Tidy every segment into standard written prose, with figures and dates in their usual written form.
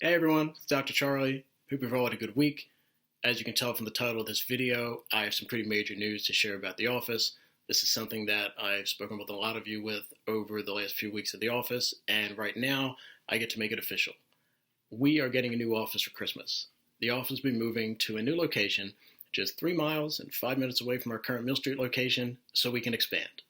Hey everyone, it's Dr. Charlie. Hope you've all had a good week. As you can tell from the title of this video, I have some pretty major news to share about the office. This is something that I've spoken with a lot of you with over the last few weeks at the office, and right now I get to make it official. We are getting a new office for Christmas. The office will be moving to a new location, just 3 miles and 5 minutes away from our current Mill Street location, so we can expand.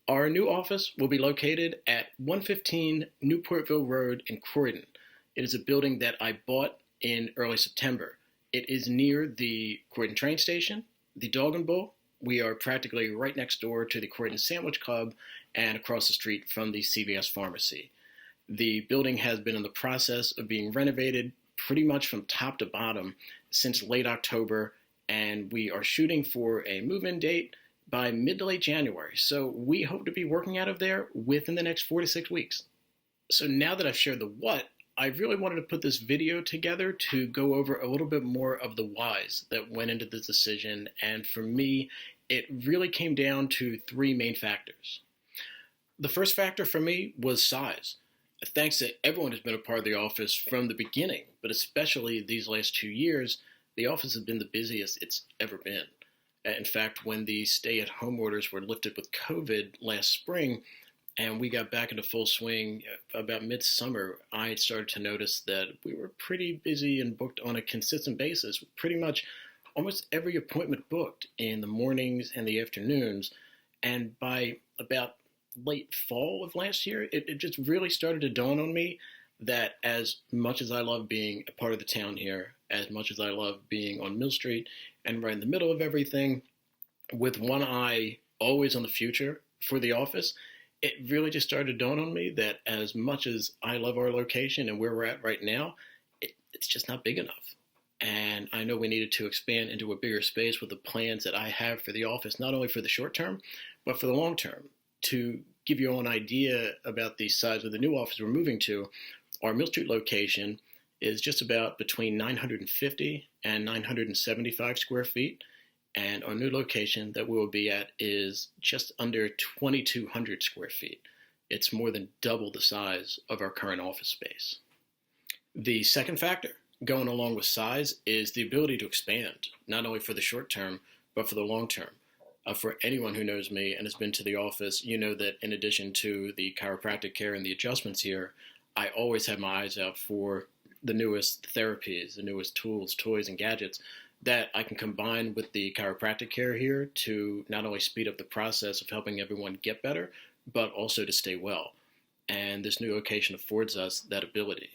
Our new office will be located at 115 Newportville Road in Croydon. It is a building that I bought in early September. It is near the Croydon train station, the Dog and Bull. We are practically right next door to the Croydon Sandwich Club and across the street from the CVS Pharmacy. The building has been in the process of being renovated pretty much from top to bottom since late October, and we are shooting for a move-in date by mid to late January. So we hope to be working out of there within the next 4 to 6 weeks. So now that I've shared the what, I really wanted to put this video together to go over a little bit more of the whys that went into this decision, and for me, it really came down to 3 main factors. The first factor for me was size. Thanks to everyone who's been a part of the office from the beginning, but especially these last 2 years, the office has been the busiest it's ever been. In fact, when the stay-at-home orders were lifted with COVID last spring, and we got back into full swing about midsummer, I started to notice that we were pretty busy and booked on a consistent basis, pretty much almost every appointment booked in the mornings and the afternoons. And by about late fall of last year, it just really started to dawn on me that as much as I love being a part of the town here, as much as I love being on Mill Street and right in the middle of everything, with one eye always on the future for the office, it really just started to dawn on me that as much as I love our location and where we're at right now, it's just not big enough. And I know we needed to expand into a bigger space with the plans that I have for the office, not only for the short term, but for the long term. To give you all an idea about the size of the new office we're moving to, our Mill Street location is just about between 950 and 975 square feet. And our new location that we will be at is just under 2,200 square feet. It's more than double the size of our current office space. The second factor going along with size is the ability to expand, not only for the short term, but for the long term. For anyone who knows me and has been to the office, you know that in addition to the chiropractic care and the adjustments here, I always have my eyes out for the newest therapies, the newest tools, toys, and gadgets that I can combine with the chiropractic care here to not only speed up the process of helping everyone get better, but also to stay well. And this new location affords us that ability.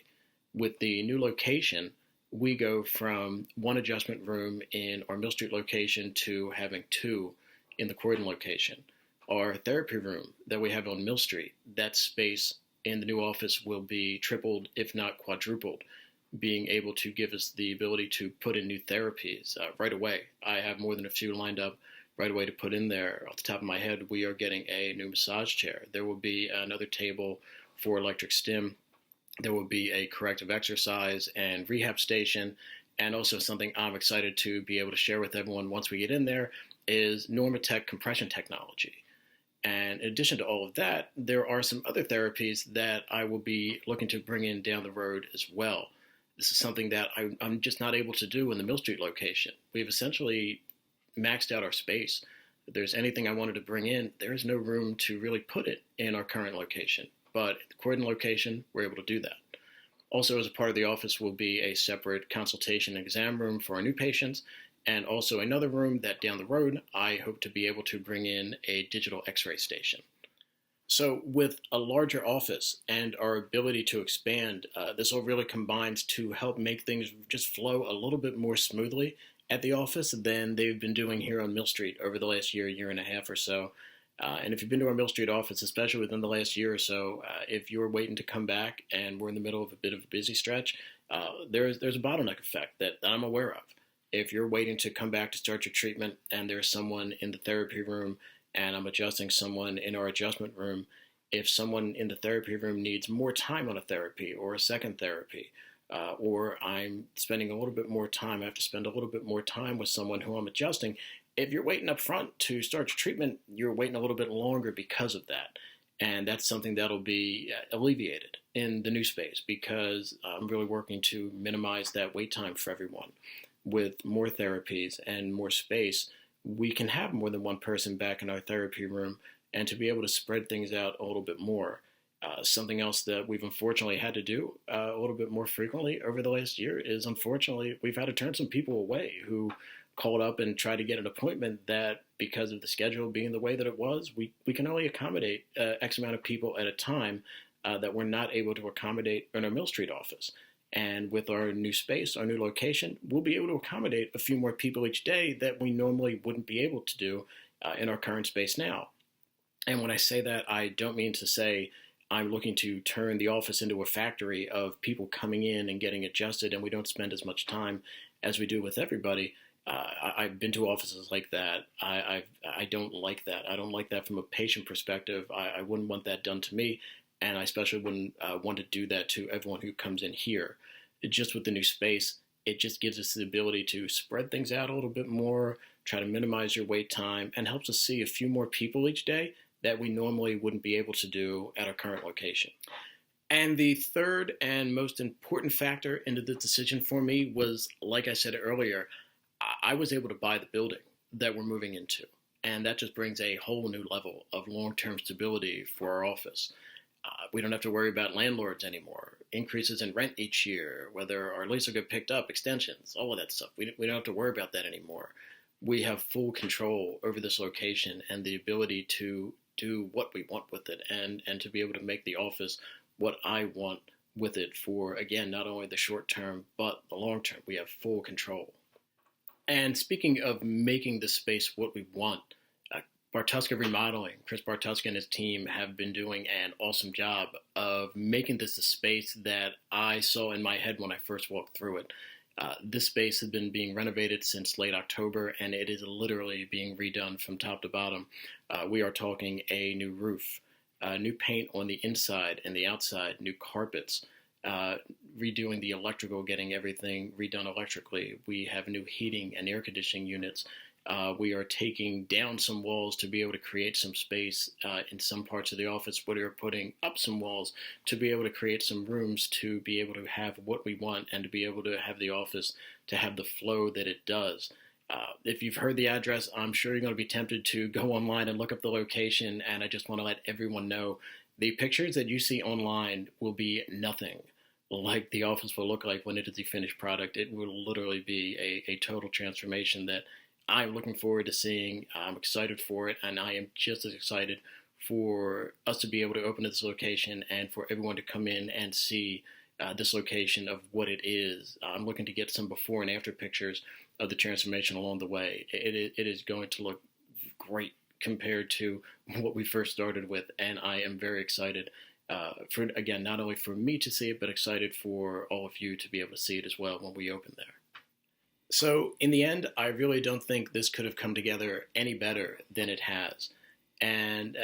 With the new location, we go from 1 adjustment room in our Mill Street location to having 2 in the Croydon location. Our therapy room that we have on Mill Street, that space in the new office will be tripled, if not quadrupled, being able to give us the ability to put in new therapies right away. I have more than a few lined up right away to put in there. Off the top of my head, we are getting a new massage chair. There will be another table for electric stim. There will be a corrective exercise and rehab station. And also something I'm excited to be able to share with everyone once we get in there is Normatec compression technology. And in addition to all of that, there are some other therapies that I will be looking to bring in down the road as well. This is something that I'm just not able to do in the Mill Street location. We've essentially maxed out our space. If there's anything I wanted to bring in, there is no room to really put it in our current location. But at the Croydon location, we're able to do that. Also, as a part of the office will be a separate consultation and exam room for our new patients, and also another room that down the road, I hope to be able to bring in a digital x-ray station. So with a larger office and our ability to expand, this all really combines to help make things just flow a little bit more smoothly at the office than they've been doing here on Mill Street over the last year and a half or so. And if you've been to our Mill Street office, especially within the last year or so, if you're waiting to come back and we're in the middle of a bit of a busy stretch, there's a bottleneck effect that I'm aware of. If you're waiting to come back to start your treatment and there's someone in the therapy room and I'm adjusting someone in our adjustment room, if someone in the therapy room needs more time on a therapy or a second therapy, or I'm spending a little bit more time, I have to spend a little bit more time with someone who I'm adjusting. If you're waiting up front to start your treatment, you're waiting a little bit longer because of that. And that's something that'll be alleviated in the new space because I'm really working to minimize that wait time for everyone. With more therapies and more space, we can have more than one person back in our therapy room and to be able to spread things out a little bit more. Something else that we've unfortunately had to do a little bit more frequently over the last year is unfortunately we've had to turn some people away who called up and tried to get an appointment that because of the schedule being the way that it was, we can only accommodate X amount of people at a time that we're not able to accommodate in our Mill Street office. And with our new space, our new location, we'll be able to accommodate a few more people each day that we normally wouldn't be able to do in our current space now. And when I say that, I don't mean to say I'm looking to turn the office into a factory of people coming in and getting adjusted and we don't spend as much time as we do with everybody. I've been to offices like that. I don't like that. I don't like that from a patient perspective. I wouldn't want that done to me, and I especially wouldn't want to do that to everyone who comes in here. Just with the new space, it just gives us the ability to spread things out a little bit more, try to minimize your wait time, and helps us see a few more people each day that we normally wouldn't be able to do at our current location. And the third and most important factor into the decision for me was, like I said earlier, I was able to buy the building that we're moving into. And that just brings a whole new level of long-term stability for our office. We don't have to worry about landlords anymore, increases in rent each year, whether our lease will get picked up, extensions, all of that stuff. We don't have to worry about that anymore. We have full control over this location and the ability to do what we want with it and to be able to make the office what I want with it for, again, not only the short term, but the long term. We have full control. And speaking of making the space what we want, Bartuska Remodeling, Chris Bartuska and his team have been doing an awesome job of making this a space that I saw in my head when I first walked through it. This space has been being renovated since late October, and it is literally being redone from top to bottom. We are talking a new roof, new paint on the inside and the outside, new carpets, redoing the electrical, getting everything redone electrically. We have new heating and air conditioning units. We are taking down some walls to be able to create some space in some parts of the office. We are putting up some walls to be able to create some rooms to be able to have what we want and to be able to have the office to have the flow that it does. If you've heard the address, I'm sure you're going to be tempted to go online and look up the location, and I just want to let everyone know the pictures that you see online will be nothing like the office will look like when it is the finished product. It will literally be a total transformation that I'm looking forward to seeing. I'm excited for it, and I am just as excited for us to be able to open this location and for everyone to come in and see this location of what it is. I'm looking to get some before and after pictures of the transformation along the way. It is going to look great compared to what we first started with, and I am very excited for, again, not only for me to see it, but excited for all of you to be able to see it as well when we open there. So in the end, I really don't think this could have come together any better than it has. And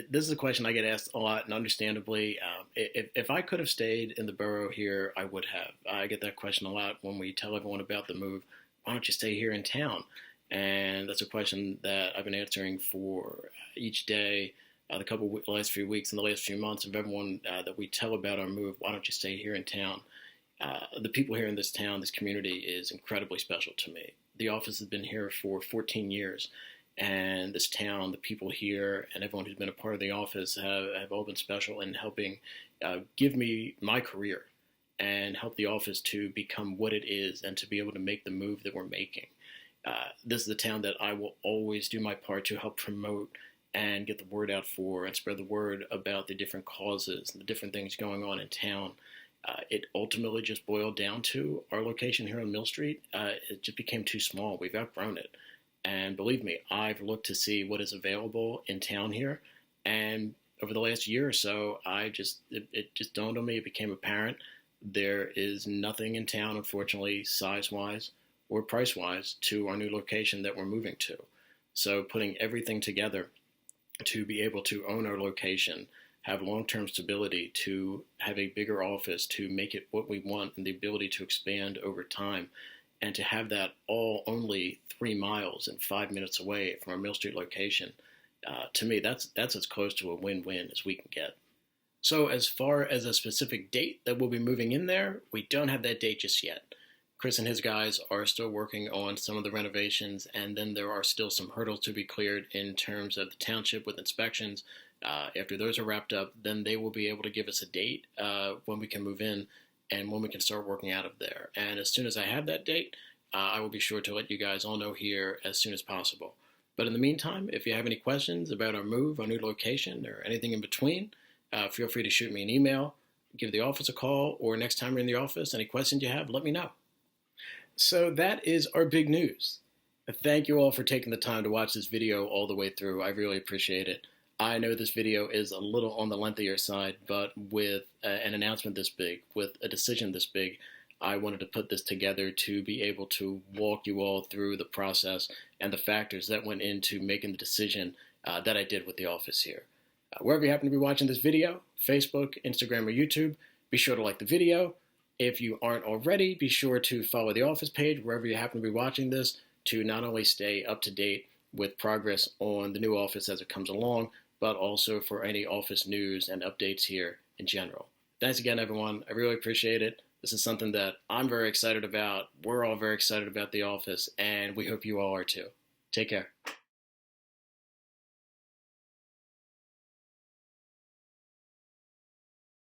this is a question I get asked a lot, and understandably, if I could have stayed in the borough here, I would have. I get that question a lot when we tell everyone about the move. Why don't you stay here in town? And that's a question that I've been answering for each day, the last few weeks and the last few months of everyone that we tell about our move. Why don't you stay here in town? The people here in this town, this community, is incredibly special to me. The office has been here for 14 years, and this town, the people here, and everyone who's been a part of the office have all been special in helping give me my career and help the office to become what it is and to be able to make the move that we're making. This is a town that I will always do my part to help promote and get the word out for and spread the word about the different causes and the different things going on in town. It ultimately just boiled down to our location here on Mill Street. It just became too small. We've outgrown it. And believe me, I've looked to see what is available in town here. And over the last year or so, it just dawned on me, it became apparent there is nothing in town, unfortunately, size-wise or price-wise, to our new location that we're moving to. So putting everything together to be able to own our location, have long-term stability, to have a bigger office, to make it what we want, and the ability to expand over time, and to have that all only 3 miles and 5 minutes away from our Mill Street location. To me, that's as close to a win-win as we can get. So as far as a specific date that we'll be moving in there, we don't have that date just yet. Chris and his guys are still working on some of the renovations, and then there are still some hurdles to be cleared in terms of the township with inspections. After those are wrapped up, then they will be able to give us a date when we can move in and when we can start working out of there. And as soon as I have that date, I will be sure to let you guys all know here as soon as possible. But in the meantime, if you have any questions about our move, our new location, or anything in between, feel free to shoot me an email, give the office a call, or next time you're in the office, any questions you have, let me know. So that is our big news. Thank you all for taking the time to watch this video all the way through. I really appreciate it. I know this video is a little on the lengthier side, but with an announcement this big, with a decision this big, I wanted to put this together to be able to walk you all through the process and the factors that went into making the decision that I did with the office here. Wherever you happen to be watching this video, Facebook, Instagram, or YouTube, be sure to like the video. If you aren't already, be sure to follow the office page wherever you happen to be watching this to not only stay up to date with progress on the new office as it comes along, but also for any office news and updates here in general. Thanks again, everyone. I really appreciate it. This is something that I'm very excited about. We're all very excited about the office, and we hope you all are too. Take care.